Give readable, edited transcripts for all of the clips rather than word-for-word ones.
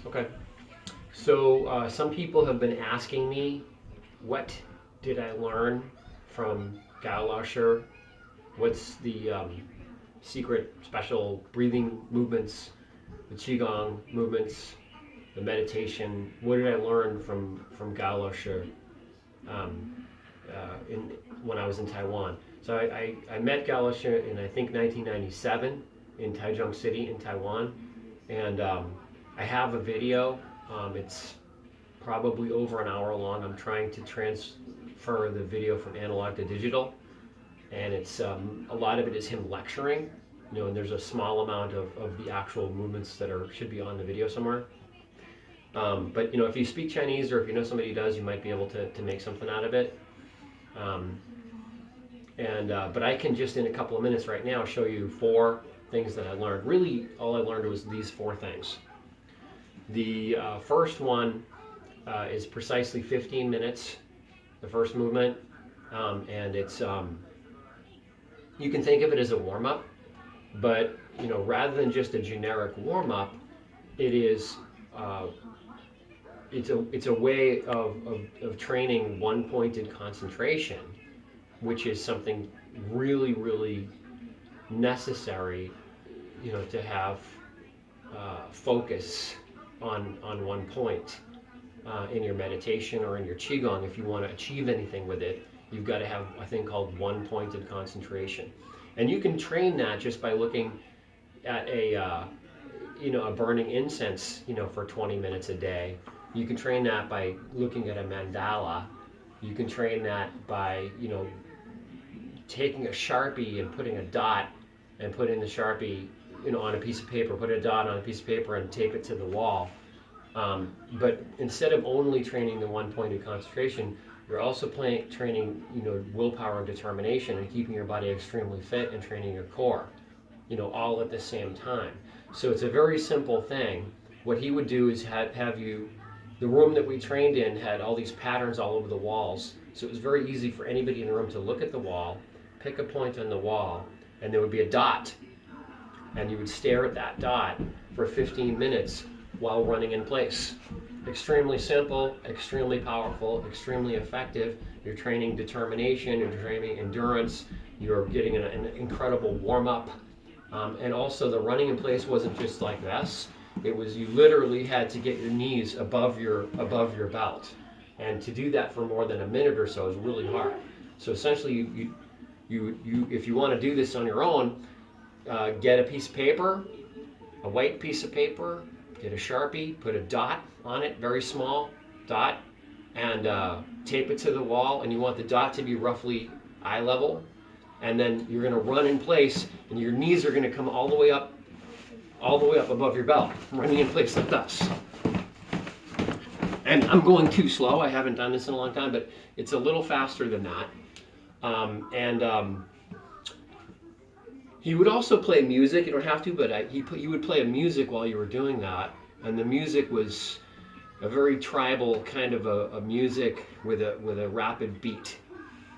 Okay. So some people have been asking me, what did I learn from Gao Laoshi? What's the secret special breathing movements, the Qigong movements, the meditation? What did I learn from Gao Laoshi in when I was in Taiwan? So I met Gao Laoshi in I think 1997 in Taichung City in Taiwan, and I have a video. It's probably over an hour long. I'm trying to transfer the video from analog to digital, and it's a lot of it is him lecturing, and there's a small amount of the actual movements that should be on the video somewhere. But if you speak Chinese or if you know somebody who does, you might be able to make something out of it. Um, but I can just in a couple of minutes right now show you 4 things that I learned. Really, all I learned was these 4 things. The first one is precisely 15 minutes, the first movement, and it's you can think of it as a warm-up, but rather than just a generic warm-up, it is it's a way of training one-pointed concentration, which is something really, really necessary, to have focus on one point in your meditation or in your Qigong. If you want to achieve anything with it, you've got to have a thing called one-pointed concentration. And you can train that just by looking at a burning incense, for 20 minutes a day. You can train that by looking at a mandala. You can train that by, taking a Sharpie and putting a dot and putting the Sharpie, on a piece of paper, put a dot on a piece of paper and tape it to the wall. But instead of only training the one-pointed concentration, you're also training, willpower and determination and keeping your body extremely fit and training your core, all at the same time. So it's a very simple thing. What he would do is have you, the room that we trained in had all these patterns all over the walls. So it was very easy for anybody in the room to look at the wall, pick a point on the wall, and there would be a dot. And you would stare at that dot for 15 minutes while running in place. Extremely simple, extremely powerful, extremely effective. You're training determination, you're training endurance, you're getting an incredible warm-up. And also the running in place wasn't just like this. It was you literally had to get your knees above your belt. And to do that for more than a minute or so is really hard. So essentially you if you want to do this on your own, get a piece of paper, a white piece of paper, get a Sharpie, put a dot on it, very small dot, and tape it to the wall. And you want the dot to be roughly eye level. And then you're going to run in place, and your knees are going to come all the way up above your belt, running in place like this. And I'm going too slow. I haven't done this in a long time, but it's a little faster than that. He would also play music. You don't have to, but he would play a music while you were doing that. And the music was a very tribal kind of a music with a rapid beat.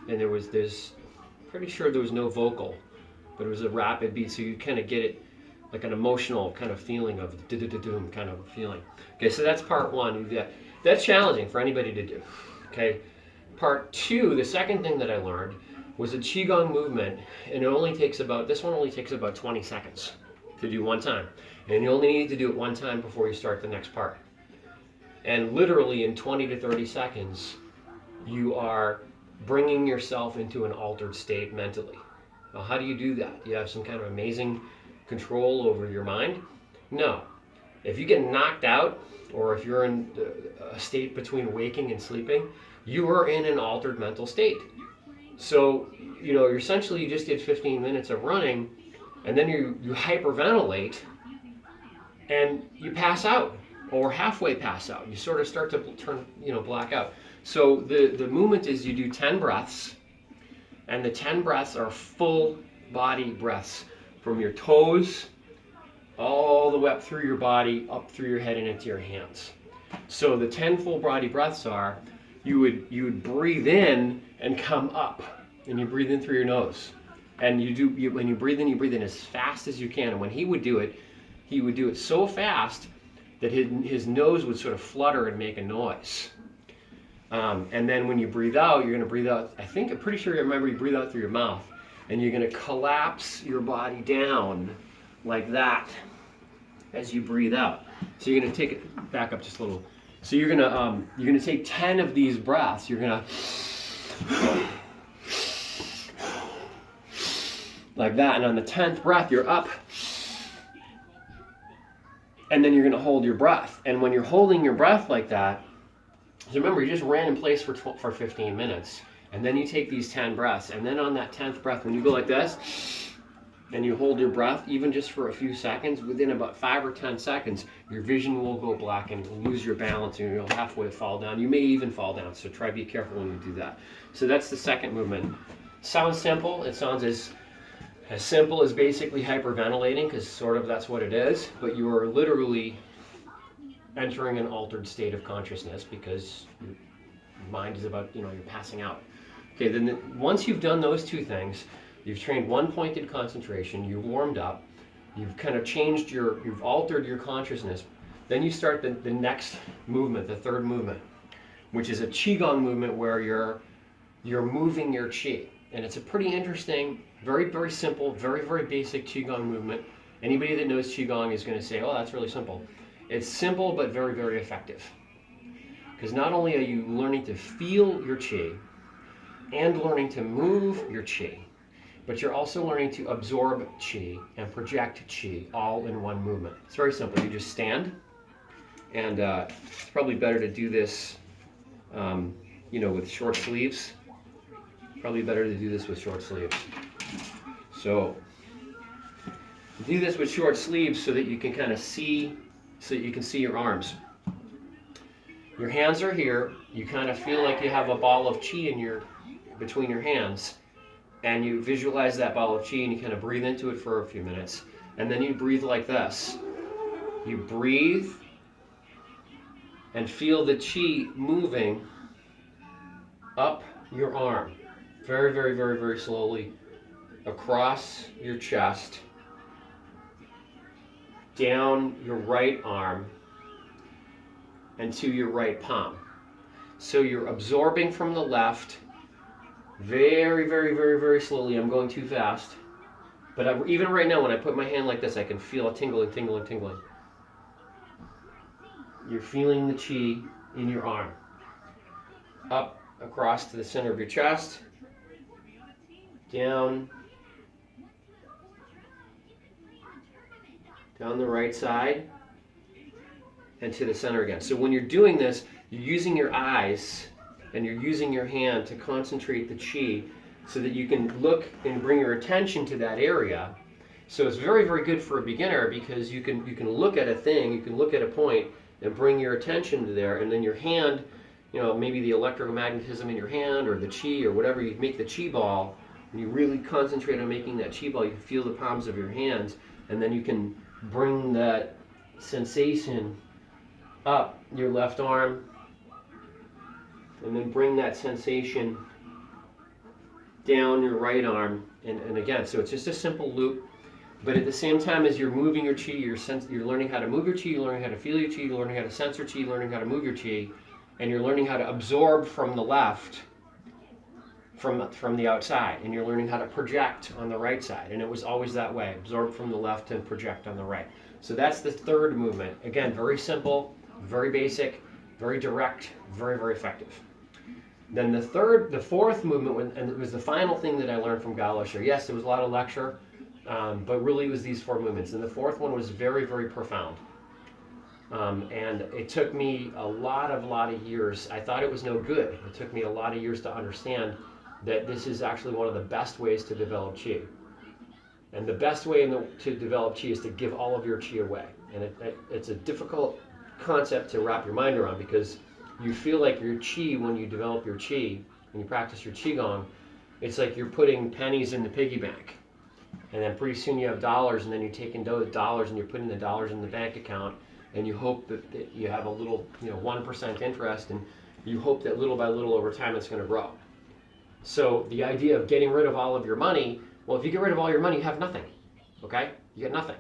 And there's pretty sure there was no vocal, but it was a rapid beat, so you kind of get it like an emotional kind of feeling of doom kind of feeling. Okay, so that's part 1. That's challenging for anybody to do. Okay, part 2, the second thing that I learned was a Qigong movement, and this one only takes about 20 seconds to do one time. And you only need to do it one time before you start the next part. And literally in 20 to 30 seconds, you are bringing yourself into an altered state mentally. Now, how do you do that? Do you have some kind of amazing control over your mind? No. If you get knocked out, or if you're in a state between waking and sleeping, you are in an altered mental state. So, you're essentially you just did 15 minutes of running, and then you hyperventilate, and you pass out, or halfway pass out. You sort of start to turn, black out. So the movement is you do 10 breaths, and the 10 breaths are full body breaths from your toes all the way up through your body, up through your head and into your hands. So the 10 full body breaths are, you would breathe in and come up, and you breathe in through your nose. And when you breathe in as fast as you can. And when he would do it so fast that his nose would sort of flutter and make a noise. And then when you breathe out, you're going to breathe out, I'm pretty sure you remember you breathe out through your mouth. And you're going to collapse your body down like that as you breathe out. So you're going to take it back up just a little. So you're going to take 10 of these breaths. You're going to like that. And on the 10th breath, you're up. And then you're going to hold your breath. And when you're holding your breath like that, so remember, you just ran in place for 15 minutes. And then you take these 10 breaths. And then on that 10th breath, when you go like this, and you hold your breath, even just for a few seconds, within about 5 or 10 seconds, your vision will go black and you'll lose your balance and you'll halfway fall down. You may even fall down, so try to be careful when you do that. So that's the second movement. Sounds simple. It sounds as simple as basically hyperventilating, because sort of that's what it is, but you are literally entering an altered state of consciousness because your mind is about, you're passing out. Okay, then once you've done those two things, you've trained one pointed concentration, you've warmed up, you've kind of you've altered your consciousness, then you start the next movement, the third movement, which is a Qigong movement where you're moving your Qi. And it's a pretty interesting, very, very simple, very, very basic Qigong movement. Anybody that knows Qigong is going to say, oh, that's really simple. It's simple, but very, very effective. Because not only are you learning to feel your Qi and learning to move your Qi, but you're also learning to absorb Qi and project Qi all in one movement. It's very simple. You just stand, and it's probably better to do this, with short sleeves. Probably better to do this with short sleeves. So do this with short sleeves so that you can kind of see, so that you can see your arms. Your hands are here. You kind of feel like you have a ball of Qi between your hands. And you visualize that ball of Qi and you kind of breathe into it for a few minutes. And then you breathe like this. You breathe and feel the Qi moving up your arm. Very, very, very, very slowly across your chest, down your right arm, and to your right palm. So you're absorbing from the left, very, very, very, very slowly. I'm going too fast. But even right now, when I put my hand like this, I can feel a tingling, tingling, tingling. You're feeling the Qi in your arm. Up across to the center of your chest, down the right side, and to the center again. So when you're doing this, you're using your eyes and you're using your hand to concentrate the Qi so that you can look and bring your attention to that area. So it's very, very good for a beginner because you can look at a thing, you can look at a point and bring your attention to there, and then your hand, maybe the electromagnetism in your hand or the Qi or whatever, you make the Qi ball, and you really concentrate on making that Qi ball. You can feel the palms of your hands, and then you can bring that sensation up your left arm, and then bring that sensation down your right arm, and again, so it's just a simple loop. But at the same time as you're moving your Qi, you're learning how to move your Qi, you're learning how to feel your Qi, you're learning how to sense your Qi, learning how to move your Qi, and you're learning how to absorb from the left, from the outside, and you're learning how to project on the right side. And it was always that way, absorb from the left and project on the right. So that's the third movement. Again, very simple, very basic, very direct, very, very effective. Then the fourth movement, and it was the final thing that I learned from Gao Laoshi. Yes, there was a lot of lecture, but really it was these four movements. And the fourth one was very, very profound. And it took me a lot of years. I thought it was no good. It took me a lot of years to understand that this is actually one of the best ways to develop Qi. And the best way to develop Qi is to give all of your Qi away. And it's a difficult concept to wrap your mind around because you feel like your Qi, when you develop your Qi, when you practice your Qigong, it's like you're putting pennies in the piggy bank. And then pretty soon you have dollars, and then you're taking those dollars and you're putting the dollars in the bank account, and you hope that you have a little, 1% interest, and you hope that little by little over time it's going to grow. So the idea of getting rid of all of your money, well, if you get rid of all your money, you have nothing, okay? You get nothing.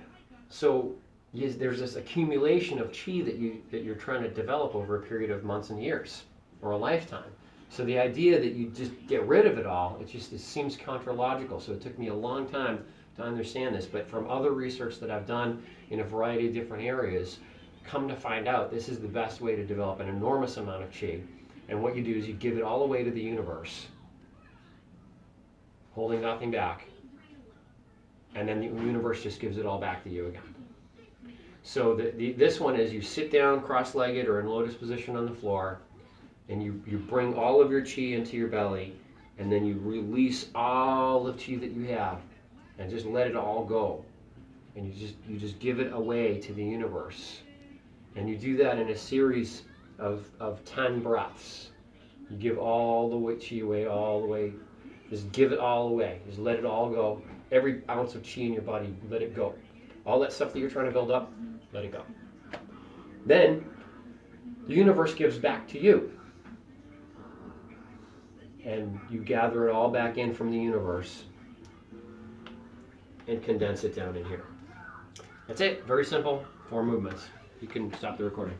So there's this accumulation of qi that you're trying to develop over a period of months and years or a lifetime. So the idea that you just get rid of it all, it seems contralogical. So it took me a long time to understand this. But from other research that I've done in a variety of different areas, come to find out this is the best way to develop an enormous amount of qi. And what you do is you give it all away to the universe, holding nothing back. And then the universe just gives it all back to you again. So this one is you sit down cross-legged or in lotus position on the floor, and you bring all of your qi into your belly, and then you release all the qi that you have, and just let it all go. And you just give it away to the universe. And you do that in a series of 10 breaths. You give all the qi away, all the way. Just give it all away. Just let it all go. Every ounce of qi in your body, let it go. All that stuff that you're trying to build up, let it go. Then the universe gives back to you. And you gather it all back in from the universe and condense it down in here. That's it. Very simple. 4 movements. You can stop the recording.